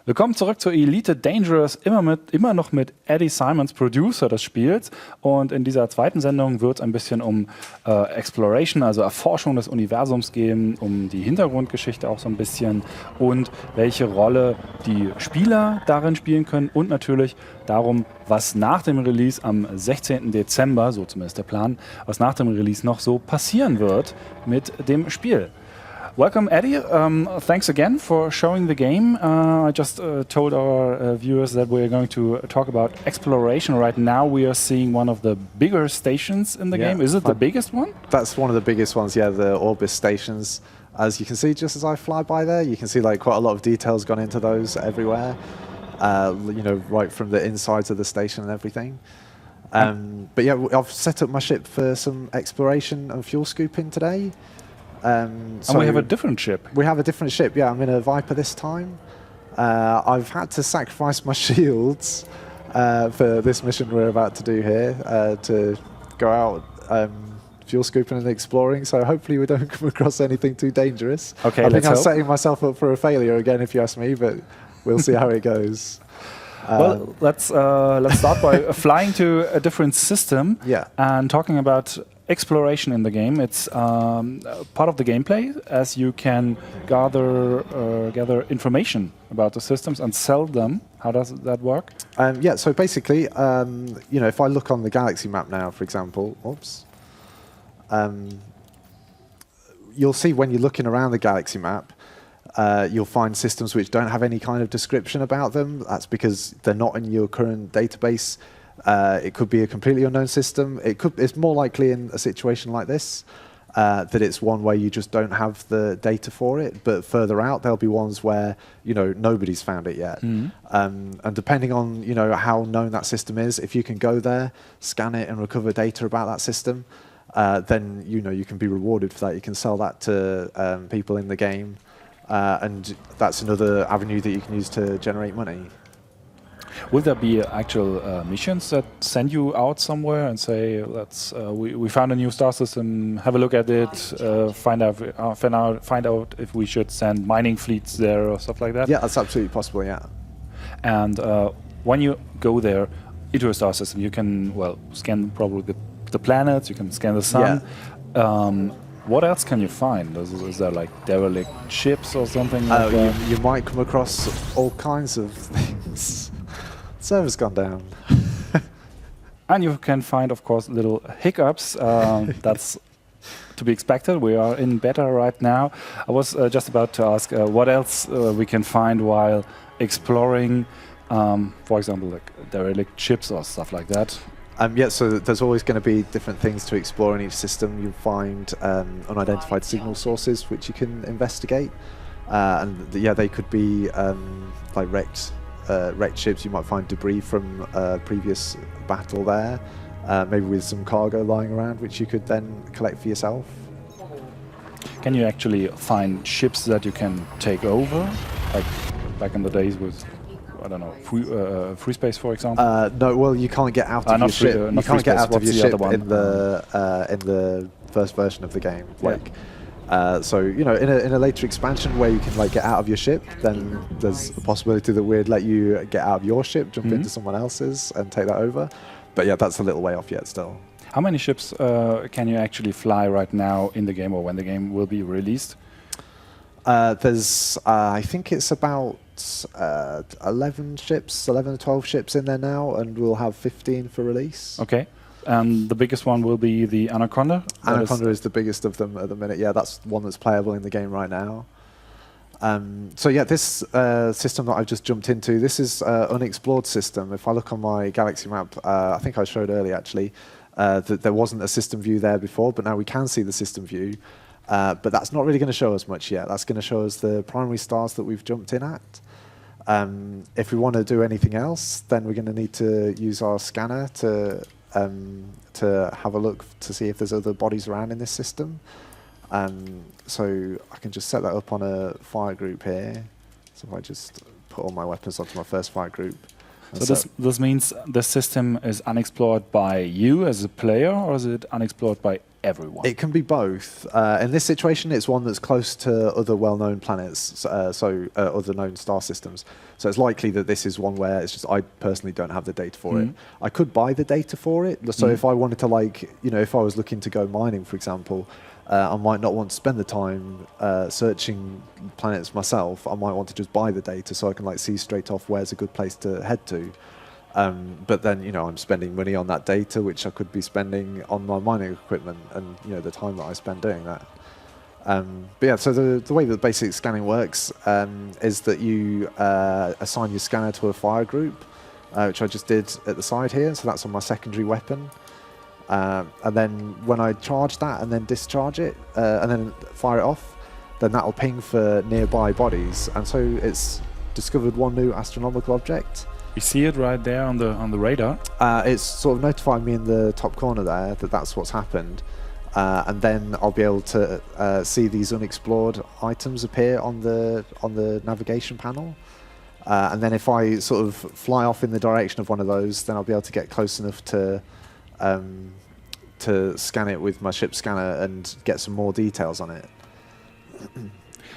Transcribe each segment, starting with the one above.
Willkommen zurück zur Elite Dangerous, immer noch mit Eddie Symons, Producer des Spiels. Und in dieser zweiten Sendung wird es ein bisschen um Exploration, also Erforschung des Universums gehen, um die Hintergrundgeschichte auch so ein bisschen und welche Rolle die Spieler darin spielen können und natürlich darum, was nach dem Release am 16. Dezember, so zumindest der Plan, was nach dem Release noch so passieren wird mit dem Spiel. Welcome, Eddie. Thanks again for showing the game. I just told our viewers that we're going to talk about exploration. Right now we are seeing one of the bigger stations in the game. Is it the biggest one? That's one of the biggest ones, yeah, the Orbis stations. As you can see, just as I fly by there, you can see like quite a lot of details gone into those everywhere. You know, right from the insides of the station and everything. But yeah, I've set up my ship for some exploration and fuel scooping today. So and we have a different ship. We have a different ship, yeah. I'm in a Viper this time. I've had to sacrifice my shields for this mission we're about to do here, to go out fuel scooping and exploring, so hopefully we don't come across anything too dangerous. Okay, I think I'm setting myself up for a failure again, if you ask me, but we'll see how it goes. Well, let's start by flying to a different system and talking about exploration in the game. It's part of the gameplay, as you can gather information about the systems and sell them. How does that work? Yeah, so basically, you know, if I look on the galaxy map now, for example, you'll see when you're looking around the galaxy map, you'll find systems which don't have any kind of description about them. That's because they're not in your current database. It could be a completely unknown system. It's more likely in a situation like this that it's one where you just don't have the data for it. But further out, there'll be ones where, you know, nobody's found it yet. And depending on, you know, how known that system is, if you can go there, scan it, and recover data about that system, then, you know, you can be rewarded for that. You can sell that to people in the game. And that's another avenue that you can use to generate money. Will there be actual missions that send you out somewhere and say, "Let's we found a new star system. Have a look at it. Find out if we should send mining fleets there or stuff like that"? Yeah, that's absolutely possible. Yeah. And when you go there into a star system, you can scan probably the planets. You can scan the sun. Yeah. What else can you find? Is there like derelict ships or something like that? You might come across all kinds of things. Server's gone down. And you can find, of course, little hiccups. That's to be expected. We are in beta right now. I was just about to ask what else we can find while exploring, for example, like derelict ships or stuff like that. Yeah, so there's always going to be different things to explore in each system. You'll find unidentified signal sources which you can investigate. And yeah, they could be like wrecked ships. You might find debris from a previous battle there, maybe with some cargo lying around which you could then collect for yourself. Can you actually find ships that you can take over, like back in the days with, I don't know, free space, for example? No, well, you can't get out of your ship. You can't get out of your ship in the first version of the game. Like. So, you know, in a later expansion where you can like get out of your ship, then there's a possibility that we'd let you get out of your ship, jump into someone else's and take that over. But yeah, that's a little way off yet still. How many ships can you actually fly right now in the game, or when the game will be released? There's, I think it's about 11 or 12 ships in there now, and we'll have 15 for release. Okay. And the biggest one will be the Anaconda? Anaconda is the biggest of them at the minute. Yeah, that's one that's playable in the game right now. So yeah, this system that I've just jumped into, this is an unexplored system. If I look on my galaxy map, I think I showed earlier actually, that there wasn't a system view there before, but now we can see the system view. But that's not really going to show us much yet. That's going to show us the primary stars that we've jumped in at. If we want to do anything else, then we're going to need to use our scanner to have a look to see if there's other bodies around in this system. So I can just set that up on a fire group here. So if I just put all my weapons onto my first fire group. So this means the system is unexplored by you as a player, or is it unexplored by everyone? It can be both. In this situation, it's one that's close to other well-known planets, other known star systems. So it's likely that this is one where it's just I personally don't have the data for it. I could buy the data for it. So if I wanted to, if I was looking to go mining, for example, I might not want to spend the time searching planets myself. I might want to just buy the data so I can see straight off where's a good place to head to. But then, I'm spending money on that data, which I could be spending on my mining equipment and, the time that I spend doing that. But yeah, so the way that basic scanning works is that you assign your scanner to a fire group, which I just did at the side here. So that's on my secondary weapon. And then when I charge that and then discharge it and then fire it off, then that'll ping for nearby bodies. And so it's discovered one new astronomical object. You see it right there on the radar. It's sort of notifying me in the top corner there that that's what's happened. And then I'll be able to see these unexplored items appear on the navigation panel. And then if I sort of fly off in the direction of one of those, then I'll be able to get close enough to scan it with my ship scanner and get some more details on it.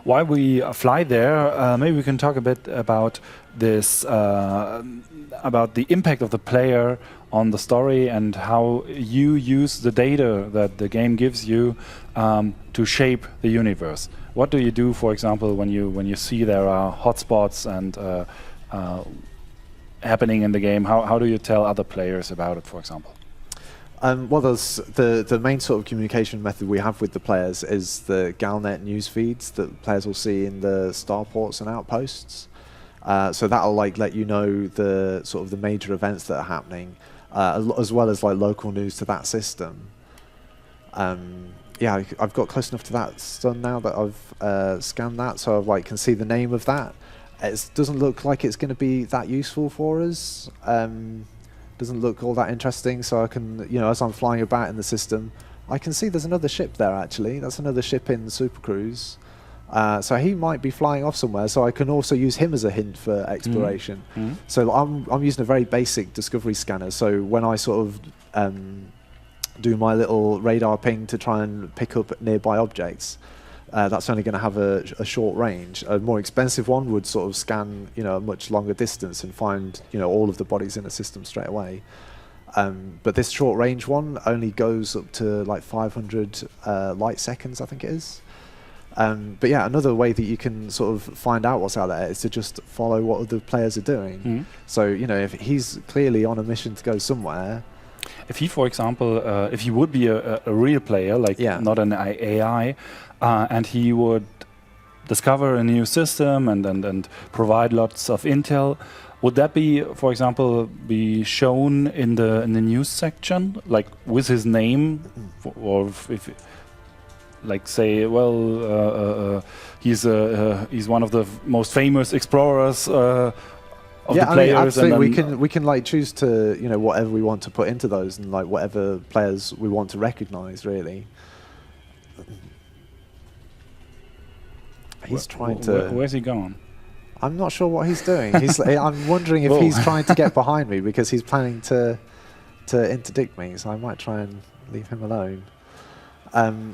While we fly there, maybe we can talk a bit about this, about the impact of the player on the story and how you use the data that the game gives you to shape the universe. What do you do, for example, when you see there are hotspots and happening in the game? How do you tell other players about it, for example? Well, there's the main sort of communication method we have with the players is the Galnet news feeds that players will see in the starports and outposts. So that'll let you know the sort of the major events that are happening, as well as local news to that system. Yeah, I've got close enough to that stun now that I've scanned that, so I can see the name of that. It doesn't look like it's going to be that useful for us. Doesn't look all that interesting, so I can, as I'm flying about in the system, I can see there's another ship there actually. That's another ship in Super Cruise. So he might be flying off somewhere, so I can also use him as a hint for exploration. So I'm using a very basic discovery scanner, so when I sort of do my little radar ping to try and pick up nearby objects, that's only going to have a short range. A more expensive one would sort of scan, a much longer distance and find, all of the bodies in a system straight away. But this short range one only goes up to 500 light seconds, I think it is. But yeah, another way that you can sort of find out what's out there is to just follow what other players are doing. So, if he's clearly on a mission to go somewhere. If he, for example, if he would be a real player, not an AI, and he would discover a new system and provide lots of intel, would that be, for example, be shown in the news section, with his name, or if say, well, he's one of the most famous explorers of the players. Absolutely. We can choose to whatever we want to put into those and whatever players we want to recognize really. He's trying to. Where's he going? I'm not sure what he's doing. I'm wondering if he's trying to get behind me because he's planning to interdict me. So I might try and leave him alone.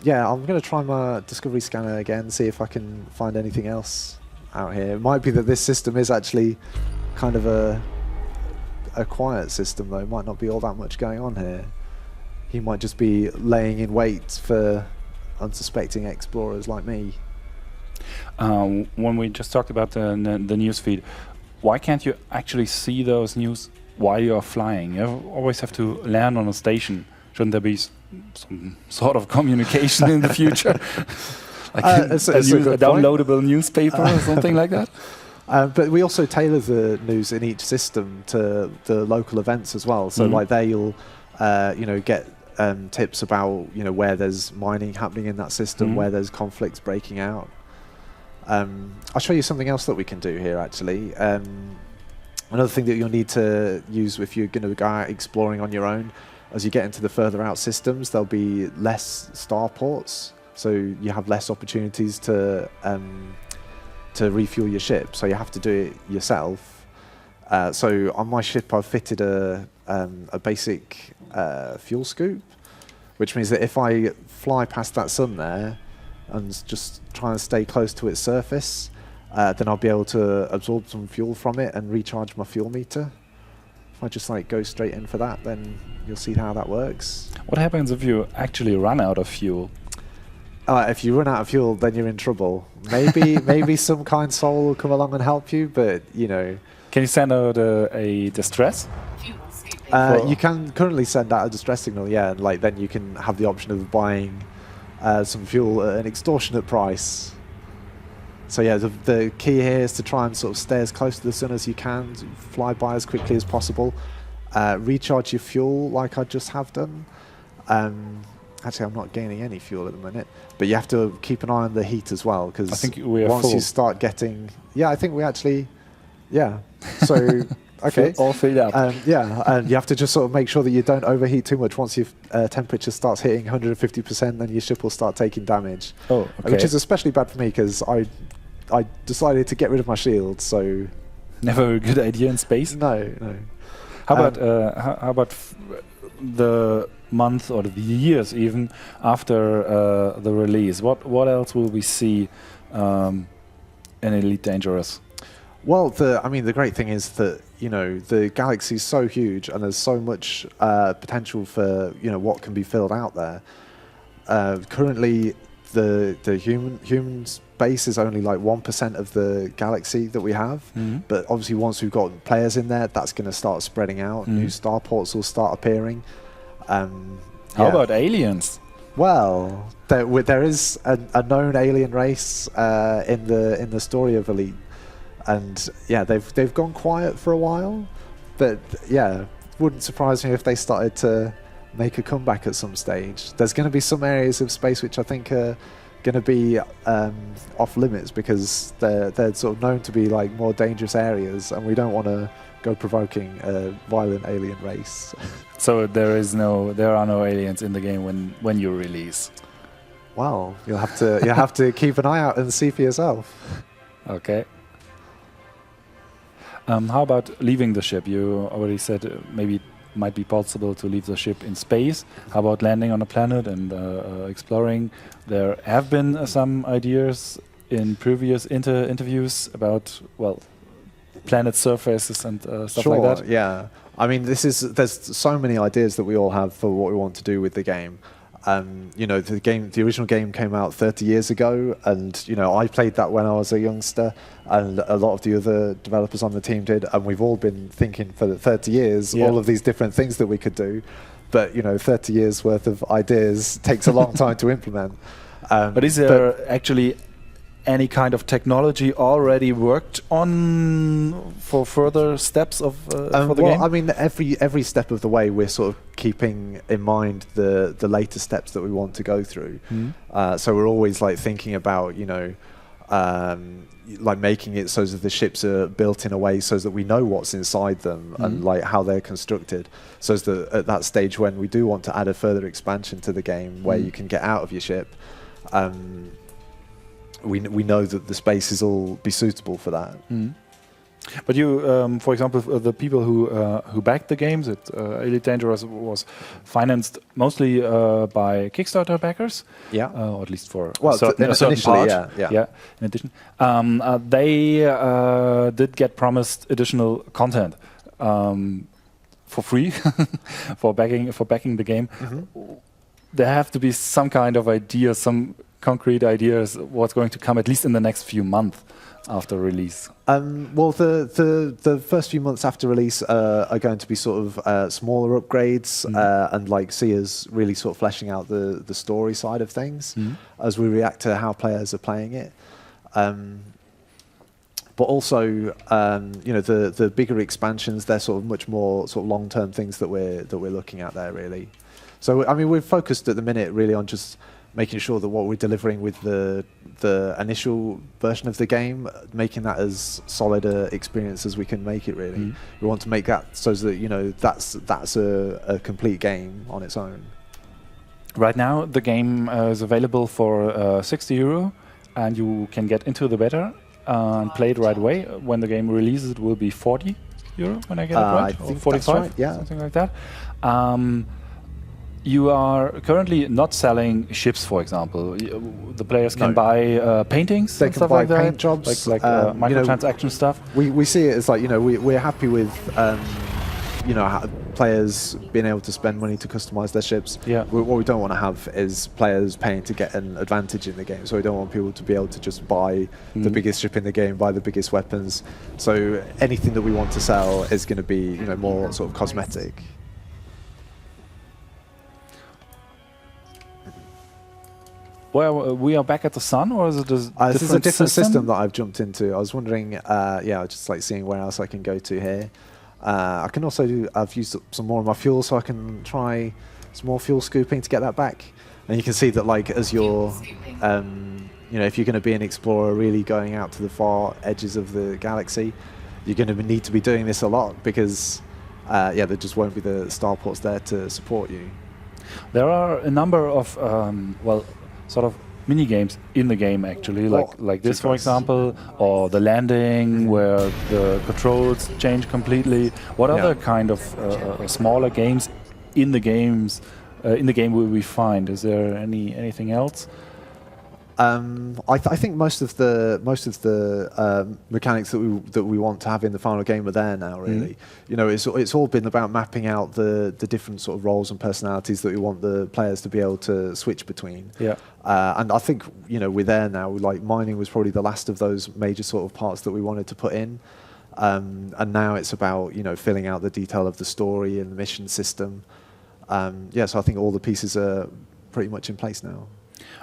Yeah, I'm going to try my discovery scanner again, see if I can find anything else out here. It might be that this system is actually kind of a quiet system, though. It might not be all that much going on here. He might just be laying in wait for unsuspecting explorers like me. When we just talked about the news feed, why can't you actually see those news while you're flying? You always have to land on a station. Shouldn't there be some sort of communication in the future? It's a downloadable newspaper or something like that? But we also tailor the news in each system to the local events as well. So there you'll get tips about where there's mining happening in that system, where there's conflicts breaking out. I'll show you something else that we can do here actually. Another thing that you'll need to use if you're going to go out exploring on your own, as you get into the further out systems, there'll be less starports, so you have less opportunities to refuel your ship. So you have to do it yourself. So on my ship, I've fitted a basic fuel scoop. which means that if I fly past that sun there and just try and stay close to its surface, then I'll be able to absorb some fuel from it and recharge my fuel meter. If I just like go straight in for that, then you'll see how that works. What happens if you actually run out of fuel? If you run out of fuel, then you're in trouble. Maybe some kind soul will come along and help you, but you know. Can you send out a distress? You can currently send out a distress signal, yeah, and like then you can have the option of buying some fuel at an extortionate price. So yeah, the key here is to try and sort of stay as close to the sun as you can, fly by as quickly as possible, recharge your fuel like I just have done. Actually, I'm not gaining any fuel at the minute, but you have to keep an eye on the heat as well, because I think we are once full. you start getting, yeah, I think we actually, yeah. So okay, all filled up. yeah, and you have to just sort of make sure that you don't overheat too much. Once your temperature starts hitting 150%, then your ship will start taking damage. Oh, okay. Which is especially bad for me because I decided to get rid of my shield. So never a good idea in space. No. How about the month or the years even after the release? What else will we see in Elite Dangerous? Well, the great thing is that, you know, the galaxy is so huge and there's so much potential for, you know, what can be filled out there. Currently, the human space is only like 1% of the galaxy that we have. Mm-hmm. But obviously, once we've got players in there, that's going to start spreading out. Mm-hmm. New starports will start appearing. How about aliens? Well, there is a known alien race in the story of Elite. And yeah, they've gone quiet for a while, but yeah, wouldn't surprise me if they started to make a comeback at some stage. There's going to be some areas of space which I think are going to be off limits because they're sort of known to be like more dangerous areas, and we don't want to go provoking a violent alien race. So there are no aliens in the game when you release. Well, you'll have to keep an eye out and see for yourself. Okay. How about leaving the ship? You already said maybe it might be possible to leave the ship in space. How about landing on a planet and exploring? There have been some ideas in previous interviews about, well, planet surfaces and stuff like that. Sure, yeah. I mean, there's so many ideas that we all have for what we want to do with the game. You know, the original game came out 30 years ago, and you know, I played that when I was a youngster, and a lot of the other developers on the team did, and we've all been thinking for 30 years all of these different things that we could do. But you know, 30 years worth of ideas takes a long time to implement. But is there actually any kind of technology already worked on for further steps of for the game? I mean, every step of the way, we're sort of keeping in mind the later steps that we want to go through. Mm-hmm. So we're always like thinking about, you know, like making it so that the ships are built in a way so that we know what's inside them and like how they're constructed. So as at that stage when we do want to add a further expansion to the game where you can get out of your ship, we know that the spaces will be suitable for that. Mm. But you, for example, the people who backed the games, Elite Dangerous was financed mostly by Kickstarter backers. Yeah, or at least for a certain initially, part. Yeah. In addition, they did get promised additional content for free for backing the game. Mm-hmm. There have to be some kind of idea, some concrete ideas what's going to come at least in the next few months after release. Well, the first few months after release are going to be sort of smaller upgrades and like see us really sort of fleshing out the story side of things as we react to how players are playing it. But also, you know, the bigger expansions, they're sort of much more sort of long-term things that we're looking at there, really. So, I mean, we're focused at the minute really on just making sure that what we're delivering with the initial version of the game, making that as solid a experience as we can make it, really. We want to make that so that, you know, that's a complete game on its own. Right now, the game is available for €60, and you can get into the beta and play it right away. When the game releases, it will be €40, when I get it right, I think 45, that's right, yeah. something like that. You are currently not selling ships, for example. The players can buy paintings They and can stuff buy like that, paint jobs, like microtransaction stuff. We see it as like, we're happy with players being able to spend money to customize their ships. Yeah. What we don't want to have is players paying to get an advantage in the game. So we don't want people to be able to just buy the biggest ship in the game, buy the biggest weapons. So anything that we want to sell is going to be more sort of cosmetic. Well, we are back at the sun, or is it this is a different system that I've jumped into. I was wondering, just like seeing where else I can go to here. I can also I've used up some more of my fuel, so I can try some more fuel scooping to get that back. And you can see that, like, as you're, if you're going to be an explorer really going out to the far edges of the galaxy, you're going to need to be doing this a lot because, there just won't be the starports there to support you. There are a number of, sort of mini games in the game, actually, like this, for example, or the landing where the controls change completely. What other kind of smaller games in the game will we find? Is there anything else? I think most of the mechanics that we want to have in the final game are there now. Really, it's all been about mapping out the different sort of roles and personalities that we want the players to be able to switch between. Yeah. And I think we're there now. Like, mining was probably the last of those major sort of parts that we wanted to put in, and now it's about filling out the detail of the story and the mission system. So I think all the pieces are pretty much in place now.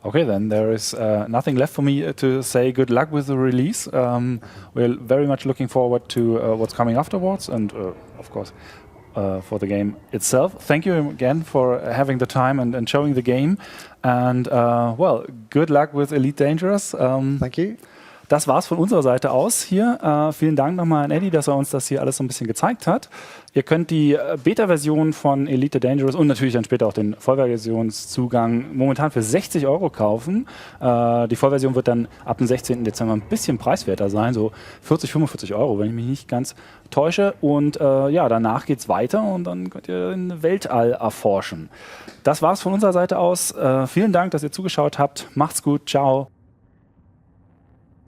Okay, then there is nothing left for me to say good luck with the release. We're very much looking forward to what's coming afterwards, and of course for the game itself. Thank you again for having the time and showing the game. And good luck with Elite Dangerous. Thank you. Das war's von unserer Seite aus hier. Vielen Dank nochmal an Eddie, dass er uns das hier alles so ein bisschen gezeigt hat. Ihr könnt die Beta-Version von Elite Dangerous und natürlich dann später auch den Vollversionszugang momentan für 60 € kaufen. Die Vollversion wird dann ab dem 16. Dezember ein bisschen preiswerter sein, so 40, 45 €, wenn ich mich nicht ganz täusche. Und danach geht's weiter und dann könnt ihr den Weltall erforschen. Das war's von unserer Seite aus. Vielen Dank, dass ihr zugeschaut habt. Macht's gut. Ciao.